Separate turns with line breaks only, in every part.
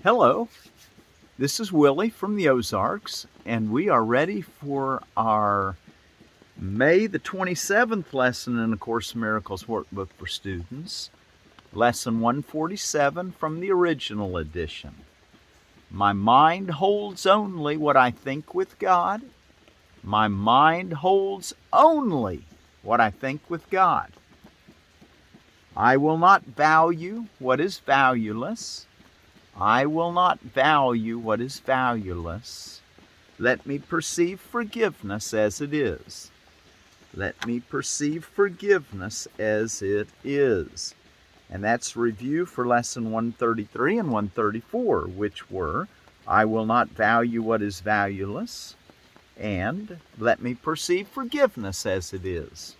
Hello, this is Willie from the Ozarks, and we are ready for our May the 27th lesson in the Course in Miracles Workbook for Students, Lesson 147 from the original edition. My mind holds only what I think with God. My mind holds only what I think with God. I will not value what is valueless. I will not value what is valueless. Let me perceive forgiveness as it is. Let me perceive forgiveness as it is. And that's review for lesson 133 and 134, which were, I will not value what is valueless, and let me perceive forgiveness as it is.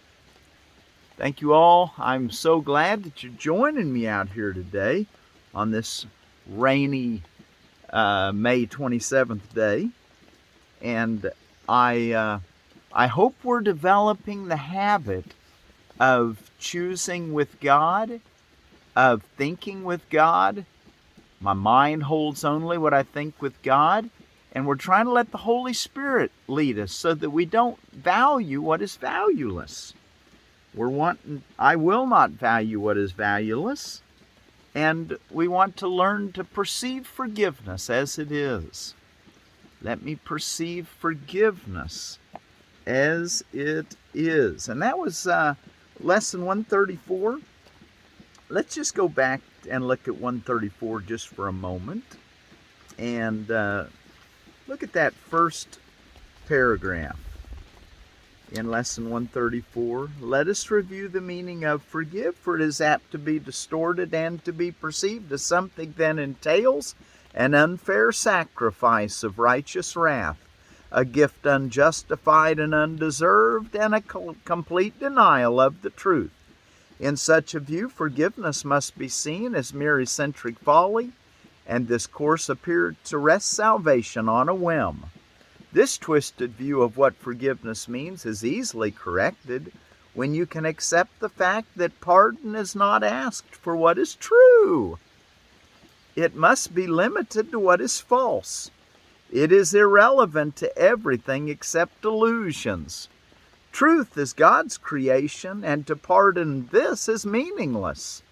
Thank you all. I'm so glad that you're joining me out here today on this rainy May 27th day, and I hope we're developing the habit of choosing with God, of thinking with God. My mind holds only what I think with God, and we're trying to let the Holy Spirit lead us so that we don't value what is valueless. I will not value what is valueless. And we want to learn to perceive forgiveness as it is. Let me perceive forgiveness as it is. And that was lesson 134. Let's just go back and look at 134 just for a moment. And look at that first paragraph. In lesson 134, let us review the meaning of forgive, for it is apt to be distorted and to be perceived as something that entails an unfair sacrifice of righteous wrath, a gift unjustified and undeserved, and a complete denial of the truth. In such a view, forgiveness must be seen as mere eccentric folly, and this course appeared to rest salvation on a whim. This twisted view of what forgiveness means is easily corrected when you can accept the fact that pardon is not asked for what is true. It must be limited to what is false. It is irrelevant to everything except illusions. Truth is God's creation, and to pardon this is meaningless.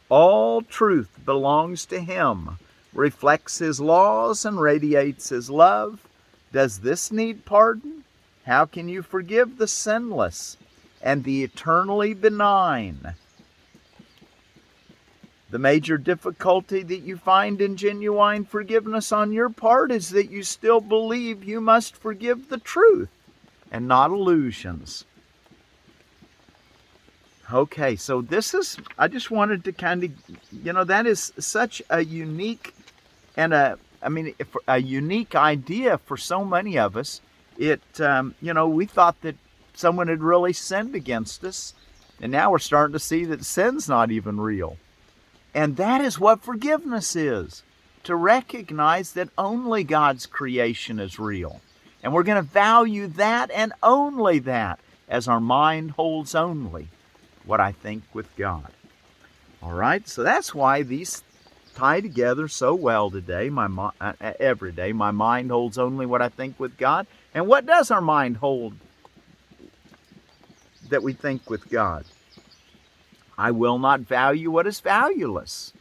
All truth belongs to Him, reflects His laws, and radiates His love. Does this need pardon? How can you forgive the sinless and the eternally benign? The major difficulty that you find in genuine forgiveness on your part is that you still believe you must forgive the truth and not illusions. Okay, so I just wanted to kind of, that is such a unique and a unique idea for so many of us. We thought that someone had really sinned against us, and now we're starting to see that sin's not even real. And that is what forgiveness is, to recognize that only God's creation is real. And we're going to value that and only that, as our mind holds only what I think with God. All right, so that's why these tie together so well today. Every day, my mind holds only what I think with God. And what does our mind hold that we think with God? I will not value what is valueless.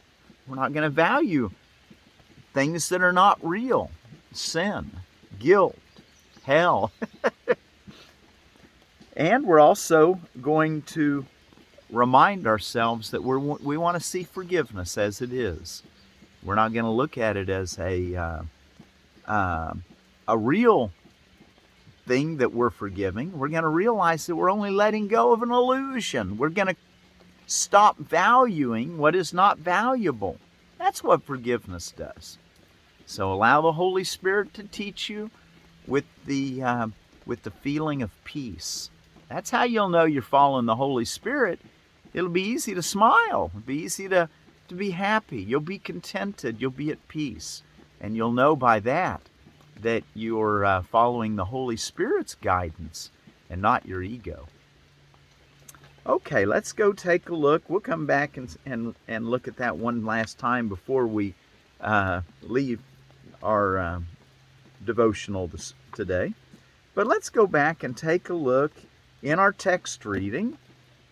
We're not going to value things that are not real. Sin, guilt, hell. And we're also going to remind ourselves that we want to see forgiveness as it is. We're not going to look at it as a real thing that we're forgiving. We're going to realize that we're only letting go of an illusion. We're going to stop valuing what is not valuable. That's what forgiveness does. So allow the Holy Spirit to teach you with the feeling of peace. That's how you'll know you're following the Holy Spirit. It'll be easy to smile. It'll be easy to be happy. You'll be contented. You'll be at peace. And you'll know by that you're following the Holy Spirit's guidance and not your ego. Okay, let's go take a look. We'll come back and look at that one last time before we leave our devotional today. But let's go back and take a look in our text reading,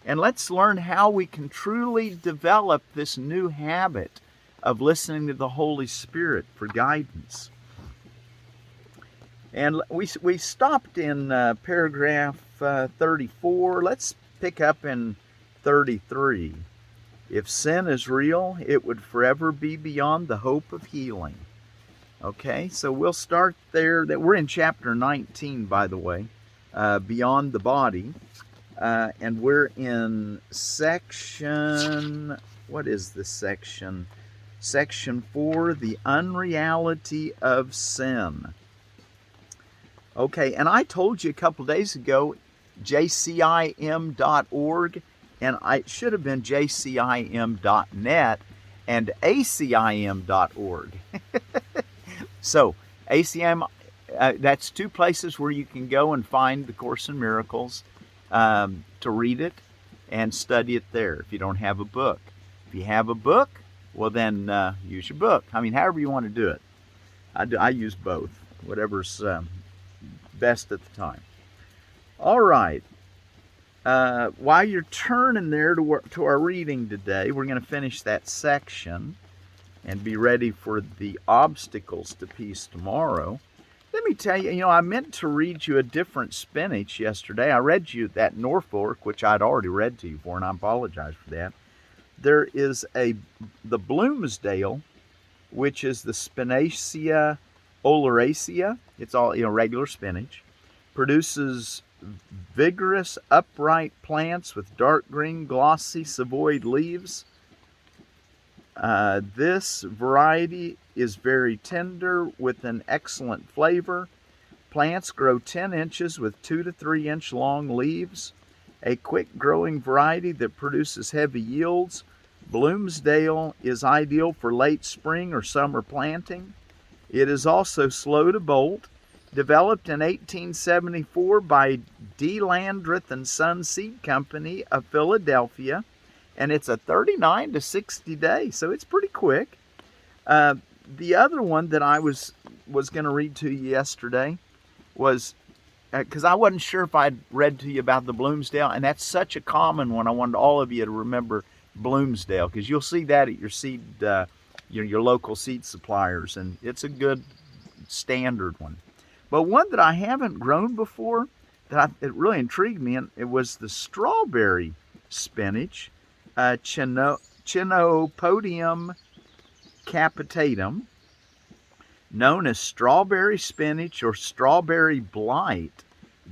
and let's learn how we can truly develop this new habit of listening to the Holy Spirit for guidance. And we stopped in paragraph 34. Let's pick up in 33. If sin is real, it would forever be beyond the hope of healing. Okay, so we'll start there. We're in chapter 19, by the way, Beyond the Body. And we're in section, what is this section? Section 4, The Unreality of Sin. Okay, and I told you a couple days ago, jcim.org, and it should have been jcim.net and acim.org. So, ACIM, that's two places where you can go and find the Course in Miracles, to read it and study it there if you don't have a book. If you have a book, well then use your book. I mean, however you want to do it. I use both, whatever's best at the time. All right. While you're turning there to our reading today, we're going to finish that section and be ready for the obstacles to peace tomorrow. Let me tell you, I meant to read you a different Spinach yesterday. I read you that Norfolk, which I'd already read to you for, and I apologize for that. There is the Bloomsdale, which is the Spinacia oleracea. It's all, regular spinach. Produces vigorous, upright plants with dark green, glossy, savoyed leaves. This variety is very tender with an excellent flavor. Plants grow 10 inches with 2 to 3 inch long leaves. A quick growing variety that produces heavy yields. Bloomsdale is ideal for late spring or summer planting. It is also slow to bolt. Developed in 1874 by D. Landreth and Son Seed Company of Philadelphia. And it's a 39 to 60 day, so it's pretty quick. The other one that I was going to read to you yesterday was, because I wasn't sure if I'd read to you about the Bloomsdale, and that's such a common one. I wanted all of you to remember Bloomsdale, because you'll see that at your seed, your local seed suppliers, and it's a good standard one. But one that I haven't grown before, it really intrigued me, and it was the strawberry spinach. Chenopodium capitatum, known as strawberry spinach or strawberry blight.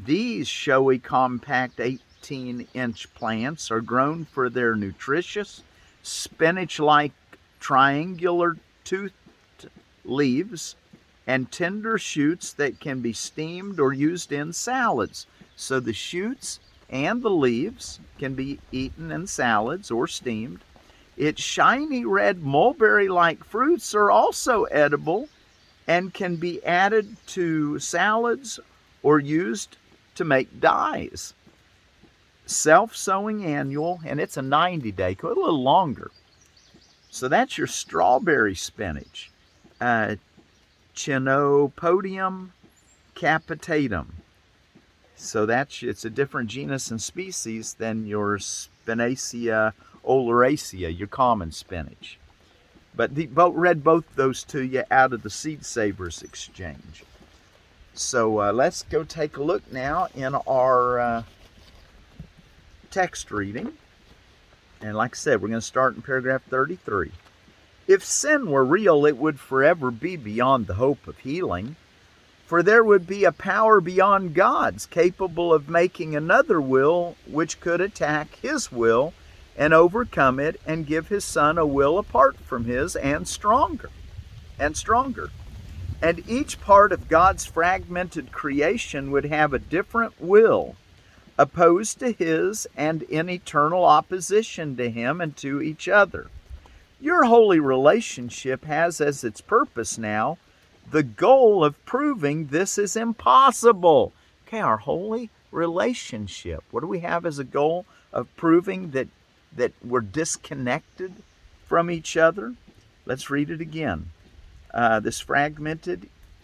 These showy, compact 18-inch plants are grown for their nutritious, spinach-like triangular toothed leaves and tender shoots that can be steamed or used in salads. So the shoots and the leaves can be eaten in salads or steamed. Its shiny red mulberry-like fruits are also edible and can be added to salads or used to make dyes. Self-sowing annual, and it's a 90-day, a little longer. So that's your strawberry spinach. Chenopodium capitatum. So it's a different genus and species than your Spinacia oleracea, your common spinach. But read both those to you out of the Seed Savers Exchange. So let's go take a look now in our text reading. And like I said, we're going to start in paragraph 33. If sin were real, it would forever be beyond the hope of healing. For there would be a power beyond God's, capable of making another will which could attack his will and overcome it and give his Son a will apart from his and stronger. And each part of God's fragmented creation would have a different will, opposed to his and in eternal opposition to him and to each other. Your holy relationship has as its purpose now the goal of proving this is impossible. Okay, our holy relationship. What do we have as a goal of proving that we're disconnected from each other? Let's read it again.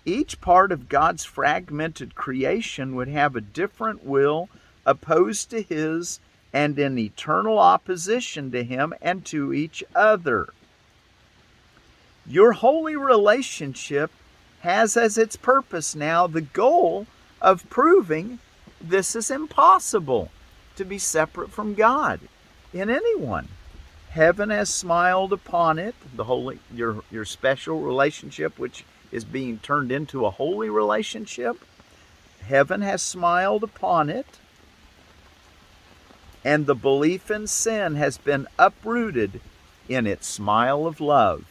each part of God's fragmented creation would have a different will opposed to his and in eternal opposition to him and to each other. Your holy relationship has as its purpose now the goal of proving this is impossible, to be separate from God in anyone. Heaven has smiled upon it, your special relationship, which is being turned into a holy relationship. Heaven has smiled upon it, and the belief in sin has been uprooted in its smile of love.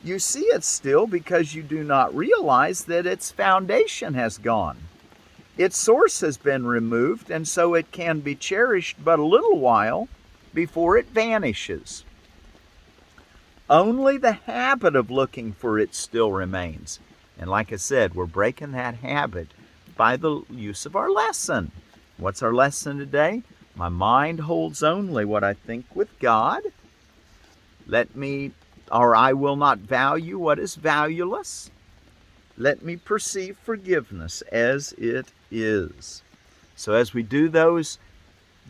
You see it still because you do not realize that its foundation has gone. Its source has been removed, and so it can be cherished but a little while before it vanishes. Only the habit of looking for it still remains. And like I said, we're breaking that habit by the use of our lesson. What's our lesson today? My mind holds only what I think with God. I will not value what is valueless. Let me perceive forgiveness as it is. So as we do those,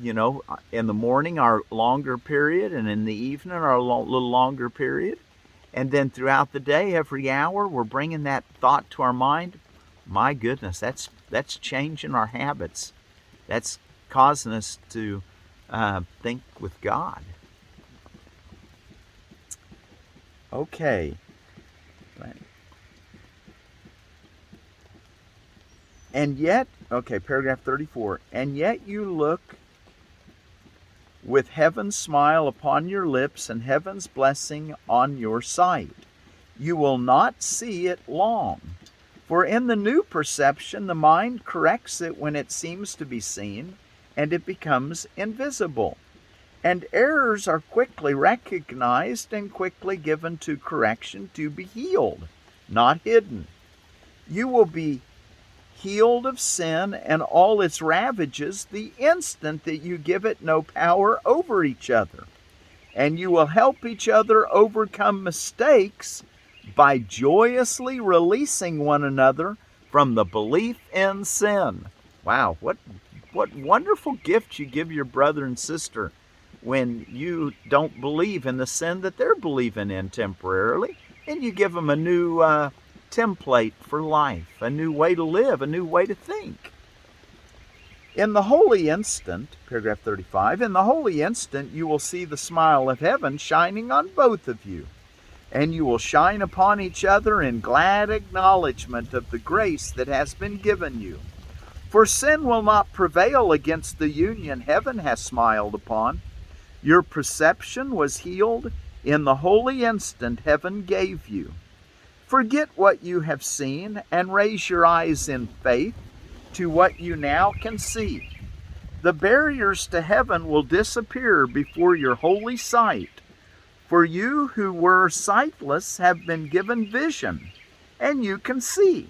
in the morning, our longer period, and in the evening, our little longer period, and then throughout the day, every hour, we're bringing that thought to our mind. My goodness, that's changing our habits. That's causing us to think with God. Okay. And yet, paragraph 34, and yet you look with heaven's smile upon your lips and heaven's blessing on your sight. You will not see it long. For in the new perception, the mind corrects it when it seems to be seen, and it becomes invisible. And errors are quickly recognized and quickly given to correction to be healed, not hidden. You will be healed of sin and all its ravages the instant that you give it no power over each other. And you will help each other overcome mistakes by joyously releasing one another from the belief in sin. Wow, what wonderful gift you give your brother and sister when you don't believe in the sin that they're believing in temporarily, and you give them a new template for life, a new way to live, a new way to think. In the holy instant, paragraph 35, in the holy instant you will see the smile of heaven shining on both of you, and you will shine upon each other in glad acknowledgement of the grace that has been given you. For sin will not prevail against the union heaven has smiled upon. Your perception was healed in the holy instant heaven gave you. Forget what you have seen and raise your eyes in faith to what you now can see. The barriers to heaven will disappear before your holy sight. For you who were sightless have been given vision, and you can see.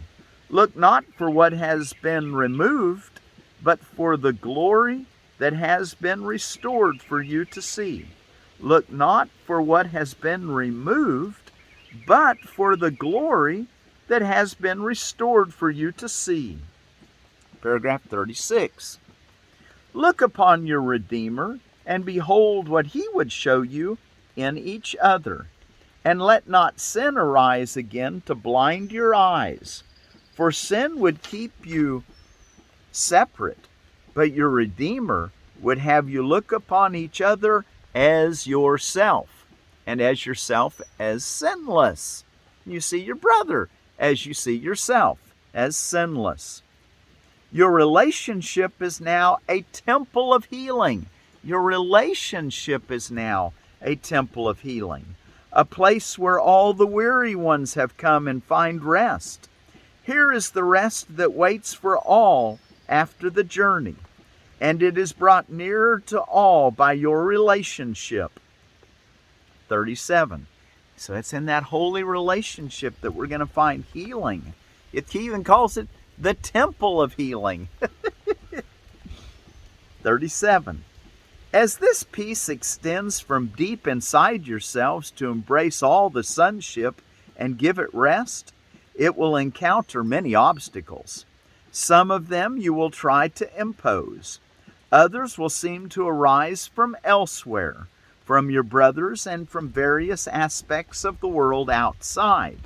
Look not for what has been removed, but for the glory that has been restored for you to see. Look not for what has been removed, but for the glory that has been restored for you to see. Paragraph 36. Look upon your Redeemer, and behold what he would show you in each other. And let not sin arise again to blind your eyes. For sin would keep you separate, but your Redeemer would have you look upon each other as yourself, and as yourself as sinless. You see your brother as you see yourself as sinless. Your relationship is now a temple of healing. Your relationship is now a temple of healing, a place where all the weary ones have come and find rest. Here is the rest that waits for all after the journey, and it is brought nearer to all by your relationship. 37. So it's in that holy relationship that we're going to find healing. He even calls it the temple of healing. 37. As this peace extends from deep inside yourselves to embrace all the sonship and give it rest, it will encounter many obstacles. Some of them you will try to impose. Others will seem to arise from elsewhere, from your brothers and from various aspects of the world outside.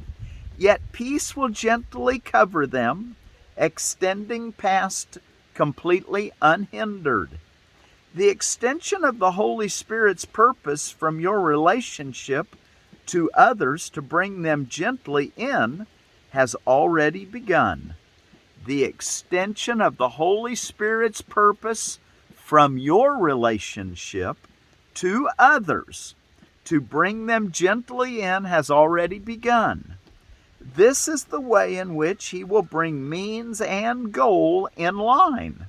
Yet peace will gently cover them, extending past completely unhindered. The extension of the Holy Spirit's purpose from your relationship to others to bring them gently in has already begun. The extension of the Holy Spirit's purpose from your relationship to others to bring them gently in has already begun. This is the way in which he will bring means and goal in line.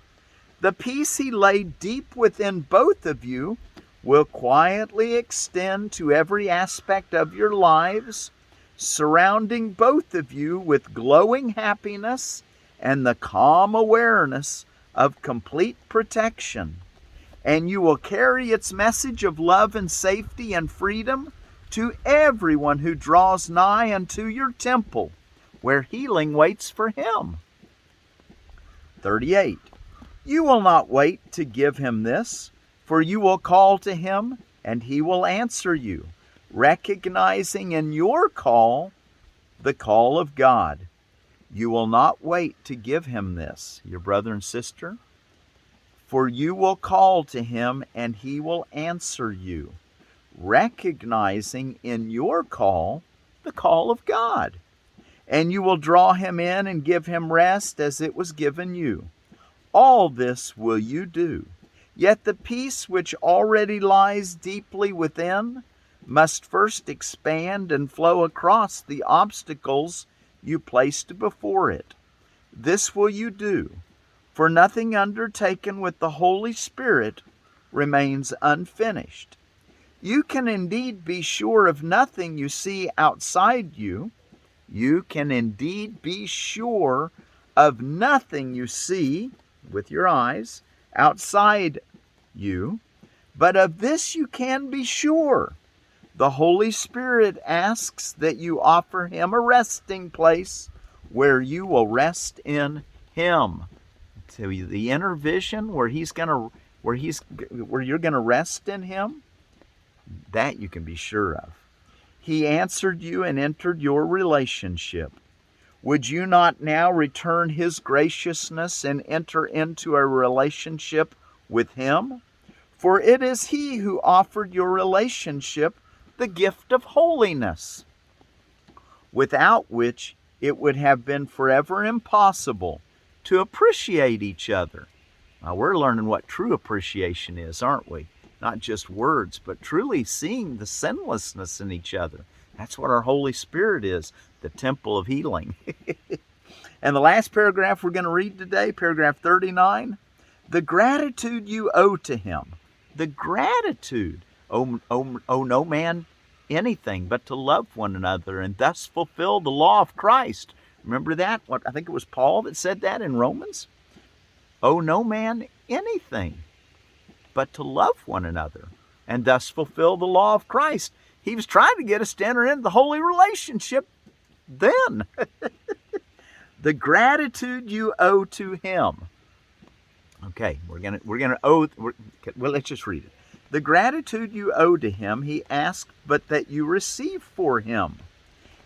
The peace he laid deep within both of you will quietly extend to every aspect of your lives, surrounding both of you with glowing happiness and the calm awareness of complete protection. And you will carry its message of love and safety and freedom to everyone who draws nigh unto your temple, where healing waits for him. 38. You will not wait to give him this, for you will call to him, and he will answer you, recognizing in your call the call of God. You will not wait to give him this, your brother and sister, for you will call to him, and he will answer you, recognizing in your call the call of God. And you will draw him in and give him rest as it was given you. All this will you do. Yet the peace which already lies deeply within must first expand and flow across the obstacles you placed before it. This will you do, for nothing undertaken with the Holy Spirit remains unfinished. You can indeed be sure of nothing you see outside you. You can indeed be sure of nothing you see with your eyes outside you, but of this you can be sure. The Holy Spirit asks that you offer him a resting place where you will rest in him. So the inner vision where you're going to rest in him, that you can be sure of. He answered you and entered your relationship. Would you not now return his graciousness and enter into a relationship with him? For it is he who offered your relationship the gift of holiness, without which it would have been forever impossible to appreciate each other. Now we're learning what true appreciation is, aren't we? Not just words, but truly seeing the sinlessness in each other. That's what our Holy Spirit is, the temple of healing. And the last paragraph we're going to read today, paragraph 39, the gratitude you owe to him. The gratitude. Owe no man anything but to love one another and thus fulfill the law of Christ. Remember that? I think it was Paul that said that in Romans. Owe no man anything but to love one another and thus fulfill the law of Christ. He was trying to get us to enter into the holy relationship then. The gratitude you owe to him. Okay, let's just read it. The gratitude you owe to him, he asked, but that you receive for him.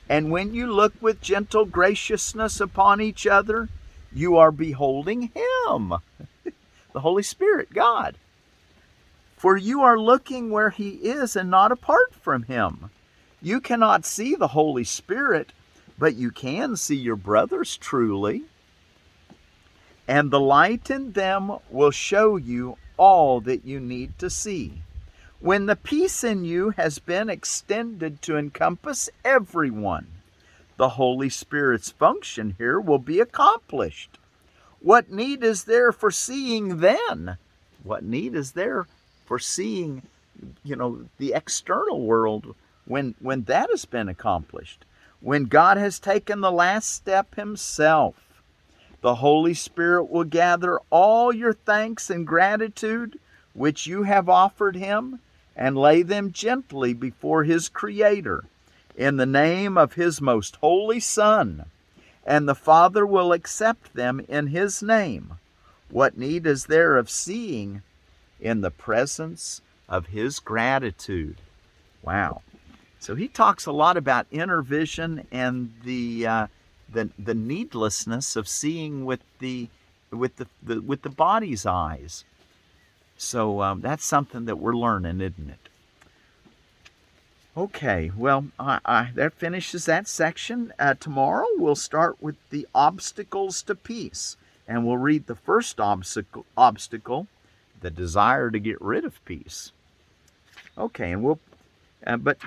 And when you look with gentle graciousness upon each other, you are beholding him, the Holy Spirit, God. For you are looking where he is and not apart from him. You cannot see the Holy Spirit, but you can see your brothers truly. And the light in them will show you all that you need to see. When the peace in you has been extended to encompass everyone, the Holy Spirit's function here will be accomplished. What need is there for seeing then? What need is there for seeing, the external world when that has been accomplished? When God has taken the last step himself, the Holy Spirit will gather all your thanks and gratitude which you have offered him and lay them gently before his Creator in the name of his most holy Son, and the Father will accept them in his name. What need is there of seeing in the presence of his gratitude? Wow. So he talks a lot about inner vision and the needlessness of seeing with the body's eyes. So that's something that we're learning, isn't it? Okay, well, that finishes that section. Tomorrow we'll start with the obstacles to peace, and we'll read the first obstacle, the desire to get rid of peace. Okay, and we'll, but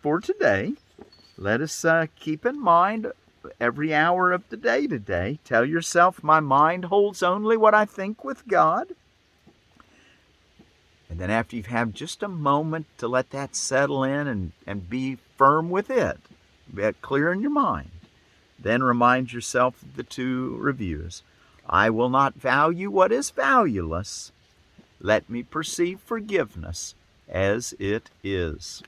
for today, let us keep in mind every hour of the day today. Tell yourself, my mind holds only what I think with God. And then after you've had just a moment to let that settle in and be firm with it, be clear in your mind, then remind yourself of the two reviews. I will not value what is valueless. Let me perceive forgiveness as it is.